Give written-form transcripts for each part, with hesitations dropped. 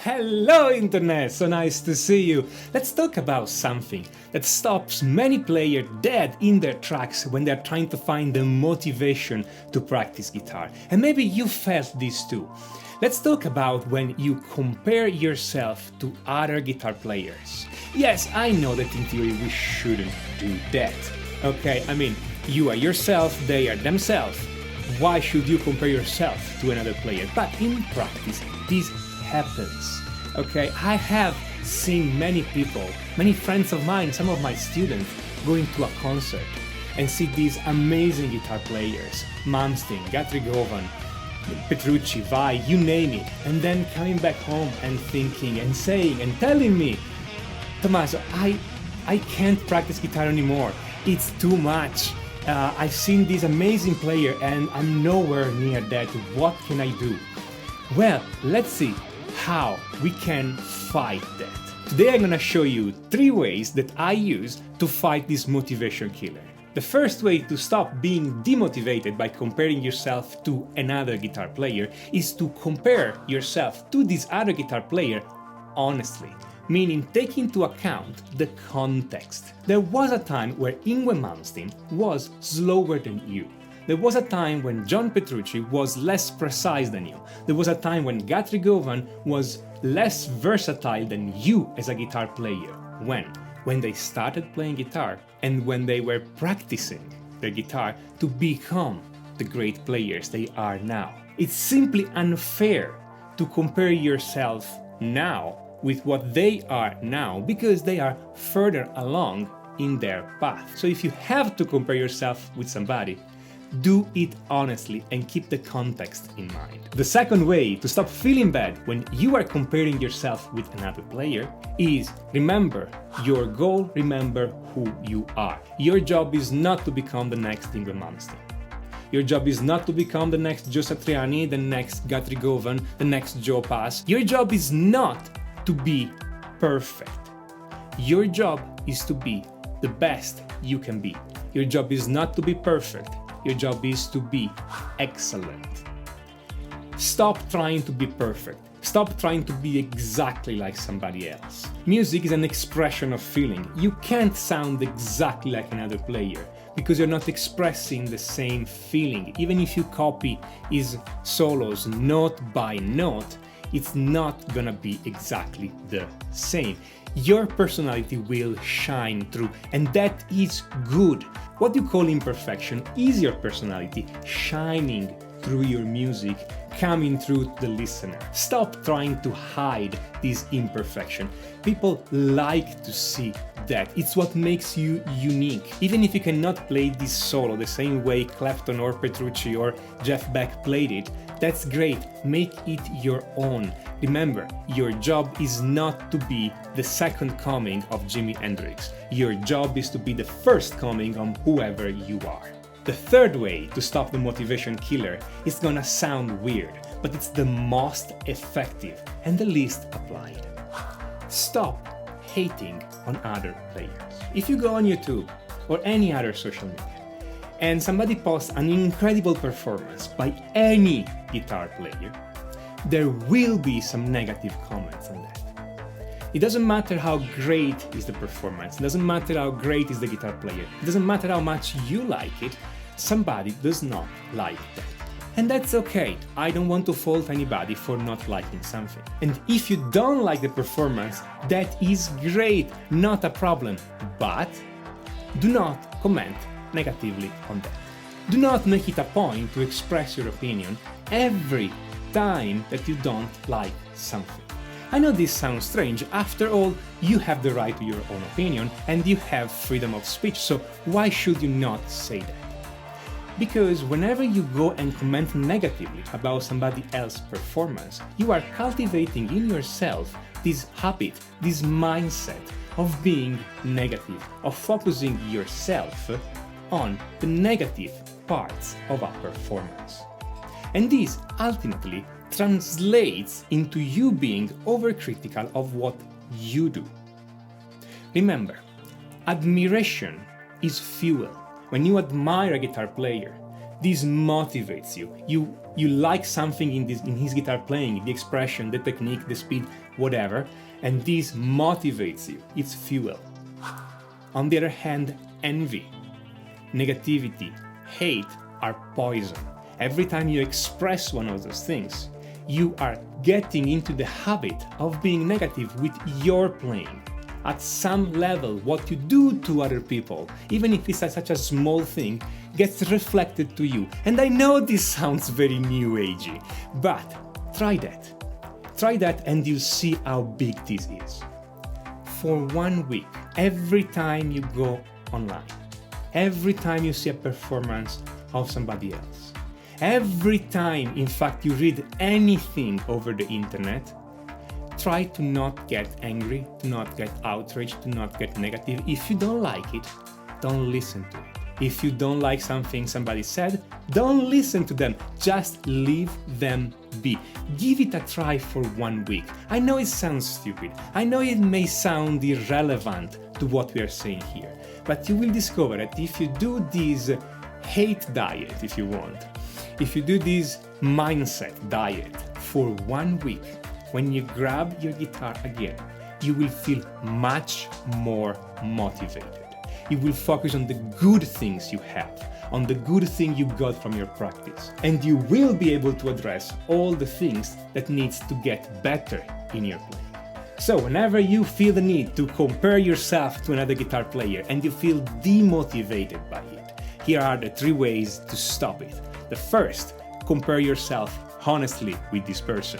Hello Internet, so nice to see you. Let's talk about something that stops many players dead in their tracks when they're trying to find the motivation to practice guitar. And maybe you felt this too. Let's talk about when you compare yourself to other guitar players. Yes, I know that in theory we shouldn't do that. Okay, I mean, you are yourself, they are themselves. Why should you compare yourself to another player? But in practice, this happens. Okay, I have seen many people, many friends of mine, some of my students, going to a concert and see these amazing guitar players, Malmsteen, Guthrie Govan, Petrucci, Vai, you name it, and then coming back home and thinking and saying and telling me, Tommaso, I can't practice guitar anymore. It's too much. I've seen this amazing player and I'm nowhere near that. What can I do? Well, let's see how we can fight that. Today I'm gonna show you 3 ways that I use to fight this motivation killer. The first way to stop being demotivated by comparing yourself to another guitar player is to compare yourself to this other guitar player honestly, meaning take into account the context. There was a time where Yngwie Malmsteen was slower than you. There was a time when John Petrucci was less precise than you. There was a time when Guthrie Govan was less versatile than you as a guitar player. When they started playing guitar and when they were practicing their guitar to become the great players they are now. It's simply unfair to compare yourself now with what they are now because they are further along in their path. So if you have to compare yourself with somebody, do it honestly and keep the context in mind. The second way to stop feeling bad when you are comparing yourself with another player is remember your goal, remember who you are. Your job is not to become the next Yngwie Malmsteen. Your job is not to become the next Joe Satriani, the next Guthrie Govan, the next Joe Pass. Your job is not to be perfect. Your job is to be the best you can be. Your job is not to be perfect. Your job is to be excellent. Stop trying to be perfect. Stop trying to be exactly like somebody else. Music is an expression of feeling. You can't sound exactly like another player because you're not expressing the same feeling. Even if you copy his solos note by note, it's not gonna be exactly the same. Your personality will shine through, and that is good. What you call imperfection is your personality shining through your music, coming through the listener. Stop trying to hide this imperfection. People like to see that. It's what makes you unique. Even if you cannot play this solo the same way Clapton or Petrucci or Jeff Beck played it, that's great. Make it your own. Remember, your job is not to be the second coming of Jimi Hendrix. Your job is to be the first coming of whoever you are. The third way to stop the motivation killer is gonna sound weird, but it's the most effective and the least applied. Stop hating on other players. If you go on YouTube or any other social media and somebody posts an incredible performance by any guitar player, there will be some negative comments on that. It doesn't matter how great is the performance, it doesn't matter how great is the guitar player, it doesn't matter how much you like it, somebody does not like that. And that's okay, I don't want to fault anybody for not liking something. And if you don't like the performance, that is great, not a problem, but do not comment negatively on that. Do not make it a point to express your opinion every time that you don't like something. I know this sounds strange, after all, you have the right to your own opinion and you have freedom of speech, so why should you not say that? Because whenever you go and comment negatively about somebody else's performance, you are cultivating in yourself this habit, this mindset of being negative, of focusing yourself on the negative parts of a performance. And this ultimately translates into you being overcritical of what you do. Remember, admiration is fuel. When you admire a guitar player, This motivates you. You like something in his guitar playing, the expression, the technique, the speed, whatever, and this motivates you. It's fuel. On the other hand, envy, negativity, hate are poison. Every time you express one of those things, you are getting into the habit of being negative with your playing. At some level, what you do to other people, even if it's such a small thing, gets reflected to you. And I know this sounds very new agey, but try that. Try that and you'll see how big this is. For 1 week, every time you go online, every time you see a performance of somebody else, every time, in fact, you read anything over the internet, try to not get angry, to not get outraged, to not get negative. If you don't like it, don't listen to it. If you don't like something somebody said, don't listen to them. Just leave them be. Give it a try for 1 week. I know it sounds stupid. I know it may sound irrelevant to what we are saying here. But you will discover that if you do this hate diet, if you want, if you do this mindset diet for 1 week, when you grab your guitar again, you will feel much more motivated. You will focus on the good things you have, on the good thing you got from your practice, and you will be able to address all the things that needs to get better in your playing. So whenever you feel the need to compare yourself to another guitar player and you feel demotivated by it, here are the 3 ways to stop it. The first, compare yourself honestly with this person.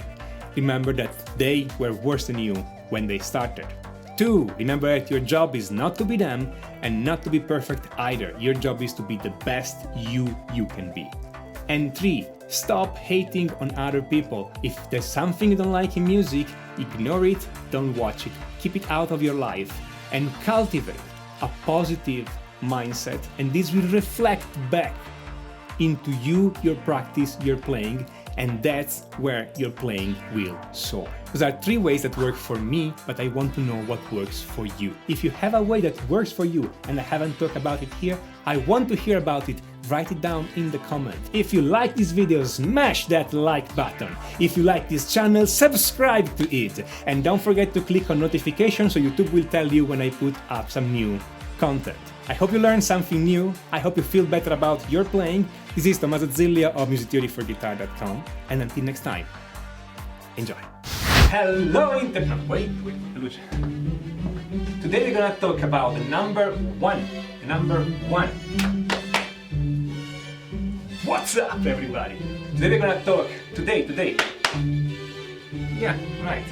Remember that they were worse than you when they started. 2, remember that your job is not to be them and not to be perfect either. Your job is to be the best you can be. And 3, stop hating on other people. If there's something you don't like in music, ignore it, don't watch it, keep it out of your life, and cultivate a positive mindset, and this will reflect back into you, your practice, your playing, and that's where your playing will soar. Those are 3 ways that work for me, but I want to know what works for you. If you have a way that works for you and I haven't talked about it here, I want to hear about it. Write it down in the comment. If you like this video, smash that like button. If you like this channel, subscribe to it. And don't forget to click on notifications so YouTube will tell you when I put up some new content. I hope you learned something new. I hope you feel better about your playing. This is Tommaso Zillia of musictheoryforguitar.com, and until next time, enjoy. Hello Internet. Wait. Today we're gonna talk about the number 1. What's up, everybody? Today we're gonna talk. Today. Yeah, right.